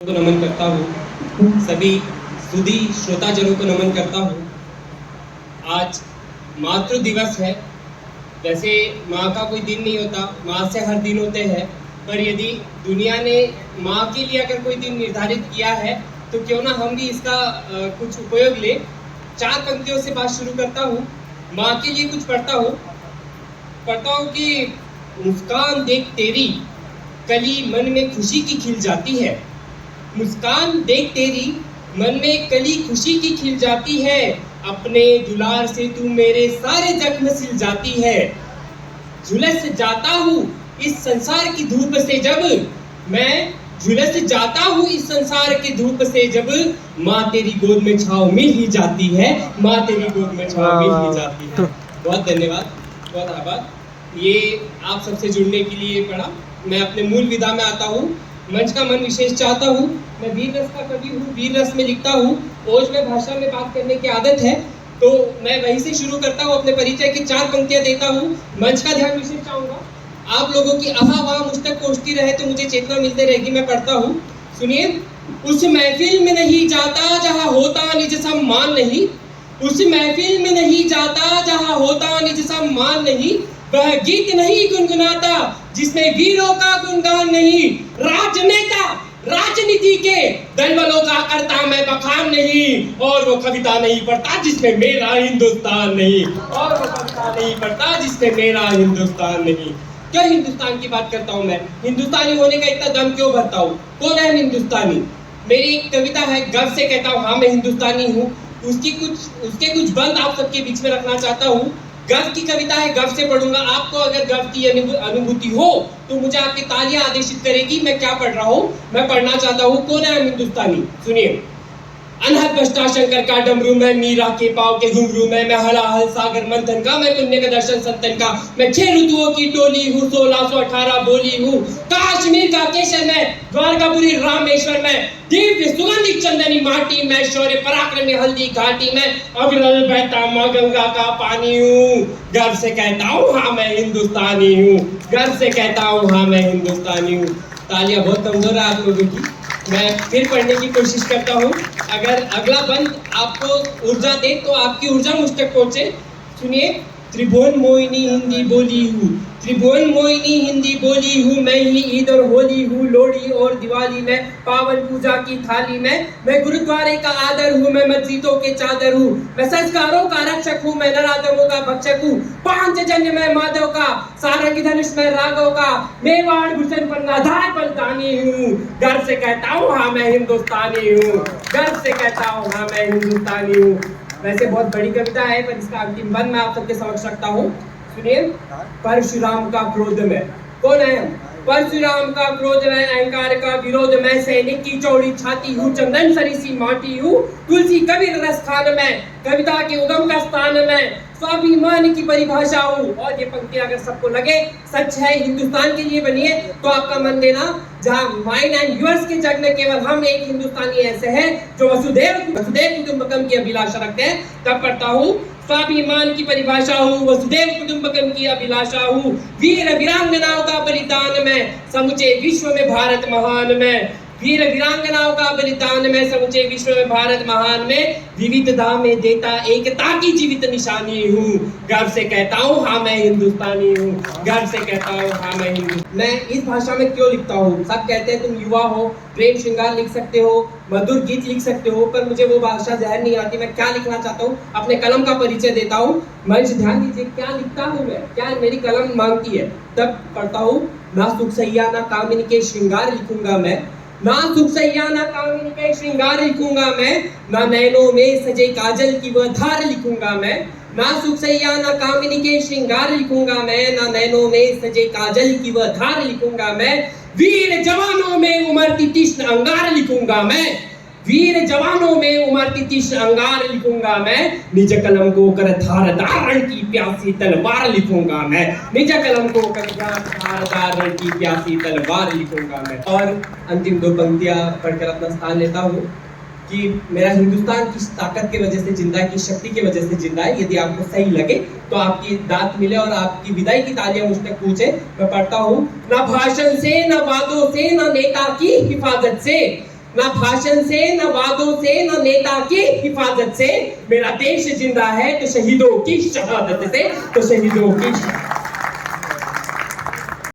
को नमन करता हूँ, सभी सुधी श्रोताजनों को नमन करता हूँ। आज मातृ दिवस है। वैसे माँ का कोई दिन नहीं होता, माँ से हर दिन होते हैं, पर यदि दुनिया ने माँ के लिए अगर कोई दिन निर्धारित किया है तो क्यों ना हम भी इसका कुछ उपयोग ले। 4 पंक्तियों से बात शुरू करता हूँ। माँ के लिए कुछ पढ़ता हूँ कि मुस्कान देख तेरी कली मन में खुशी की खिल जाती है। मुस्कान देख तेरी मन में कली खुशी की खिल जाती है। अपने दुलार से तू मेरे सारे जख्म सिल जाती है। झुलस जाता हूँ इस संसार की धूप से जब मैं झुलस जाता हूँ इस संसार की धूप से जब माँ तेरी गोद में छाँव मिल ही जाती है। माँ तेरी गोद में छाँव मिल ही जाती है। बहुत धन्यवाद, बहुत आभार। ये आप सबसे जुड़ने के लिए पढ़ा। मैं अपने मूल विधा में आता हूँ। मंच का मन विशेष चाहता हूँ। मैं वीर रस का कवि हूँ, वीर रस में लिखता हूँ। ओज में भाषा में बात करने की आदत है, तो मैं वहीं से शुरू करता हूँ। अपने परिचय की 4 पंक्तियां देता हूँ। मंच का ध्यान विशेष चाहूंगा। आप लोगों की आहा वाह मुझ तक पहुंचती रहे तो मुझे चेतना मिलती रहेगी। मैं पढ़ता हूँ, सुनिए। उस महफिल में नहीं जाता जहाँ होता निज सम्मान नहीं। उस महफिल में नहीं जाता जहाँ होता निज सम्मान नहीं। वह गीत नहीं गुनगुनाता जिसमें वीरों का गुणगान नहीं। राजनेता राजनीति के दलबलों का करता मैं बखान नहीं। और वो कविता नहीं पढ़ता जिसमें मेरा हिंदुस्तान नहीं। और वो कविता नहीं पढ़ता जिसमें मेरा हिंदुस्तान नहीं। क्यों हिंदुस्तान की बात करता हूँ मैं? हिंदुस्तानी होने का इतना दम क्यों भरता हूँ? कौन है हिंदुस्तानी? मेरी एक कविता है, गर्व से कहता हूँ हाँ मैं हिंदुस्तानी हूँ। उसके कुछ बंद आप सबके बीच में रखना चाहता हूँ। गर्व की कविता है, गर्व से पढ़ूंगा। आपको अगर गर्व की अनुभूति हो तो मुझे आपकी तालियां आदेशित करेगी। मैं क्या पढ़ रहा हूँ? मैं पढ़ना चाहता हूँ कौन है हिंदुस्तानी। सुनिए। अनहद बष्टा शंकर का डमरू में, मीरा के पाव के घुंघरू में, मैं हलाहल सागर मंथन का, मैं पुण्य का दर्शन संतन का, मैं 6 ऋतुओं की टोली हूँ, 1618 बोली हूँ। कश्मीर का केसर में, द्वारकापुरी रामेश्वर में, दिव्य सुगंधित चंदनी माटी में, शौर्य पराक्रमी हल्दी घाटी में, अविरल बहता माँ गंगा का पानी हूँ। गर्व से कहता हूँ हाँ मैं हिंदुस्तानी हूँ। गर्व से कहता हूँ हाँ मैं हिंदुस्तानी हूँ। तालियां बहुत कमजोर है आप लोगों की। मैं फिर पढ़ने की कोशिश करता हूँ। अगर अगला बंद आपको ऊर्जा दे तो आपकी ऊर्जा मुझ तक पहुंचे। सुनिए। त्रिभुवन मोहिनी हिंदी बोली हूँ, त्रिभुवन मोहिनी हिंदी बोली हूँ। मैं ही ईद और होली हूँ, लोहड़ी और दिवाली में, पावन पूजा की थाली में। मैं गुरुद्वारे का आदर हूँ, मैं मस्जिदों के चादर हूँ। मैं संस्कारों का रक्षक हूँ, मैं नराधमों का भक्षक हूँ। पांचजन्य में माधव का, सारंगी धनुष में राघव का, मेवाड़ भूषण पर नाधार बलिदानी हूँ। गर्व से कहता हूँ हाँ मैं हिंदुस्तानी हूँ। गर्व से कहता हूँ हाँ मैं हिंदुस्तानी हूँ। वैसे बहुत बड़ी कविता है, पर इसका अंतिम बंद मैं आप सबके समक्ष रखता हूँ। सुनिए। परशुराम का क्रोध में, कौन है? परशुराम का क्रोध में, अहंकार का विरोध में, सैनिक की चौड़ी छाती हूँ, चंदन सरीसी माटी हूँ। तुलसी कबीर रस खान में, कविता के उगम का स्थान में, स्वाभिमान की परिभाषा हूँ। और ये पंक्ति अगर सबको लगे सच है, हिंदुस्तान के लिए बनी है, तो आपका मन देना। जहाँ माइन एंड यूअर्स के जग में केवल हम एक हिंदुस्तानी ऐसे हैं जो वसुदेव कुटुंबकम की अभिलाषा रखते हैं। तब पढ़ता हूँ। स्वाभिमान की परिभाषा हूँ, वसुदेव कुटुंबकम की अभिलाषा हूँ। वीर वीरांगनाओं का बलिदान में, समूचे विश्व में भारत महान में। वीर वीरांगनाओं का बलिदान में, समूचे विश्व में भारत महान में। विविधता में देता एकता की जीवित निशानी हूँ। गर्व से कहता हूँ हाँ मैं हिंदुस्तानी हूँ। गर्व से कहता हूँ हाँ मैं हिंदुस्तानी। मैं इस भाषा में क्यों लिखता हूँ? सब कहते हैं तुम युवा हो, प्रेम श्रृंगार लिख सकते हो, मधुर गीत लिख सकते हो, पर मुझे वो भाषा जहर नहीं आती। मैं क्या लिखना चाहता हूँ? अपने कलम का परिचय देता हूँ। मंच ध्यान दीजिए, क्या लिखता हूँ मैं, क्या मेरी कलम मांगती है। तब पढ़ता हूँ। ना सुख सैया ना कामिनी के श्रृंगार लिखूंगा मैं, ना सुख सैया ना कामिनी के श्रृंगार लिखूंगा मैं। ना नैनों में सजे काजल की वह धार लिखूंगा मैं। ना सुख सैया ना कामिनी के श्रृंगार लिखूंगा मैं, ना नैनों में सजे काजल की वह धार लिखूंगा मैं। वीर जवानों में उमड़ती तीक्ष्ण अंगार लिखूंगा मैं। वीर जवानों में उमड़ती तीक्ष्ण अंगार लिखूंगा मैं। निज कलम को कर धार धारण की प्यासी तलवार लिखूंगा मैं। निज कलम को कर धार धारण की प्यासी तलवार लिखूंगा मैं। और अंतिम 2 पंक्तियां पढ़कर अपना स्थान लेता हूँ कि मेरा हिंदुस्तान किस ताकत की वजह से जिंदा है, किस शक्ति की वजह से जिंदा है। यदि आपको सही लगे तो आपकी दात मिले और आपकी विदाई की तालियां मुझ तक पहुंचे। मैं पढ़ता हूँ। ना भाषण से, ना वादों से, ना नेता की हिफाजत से, ना भाषण से, ना वादों से, ना नेता की हिफाजत से। मेरा देश जिंदा है तो शहीदों की शहादत से, तो शहीदों की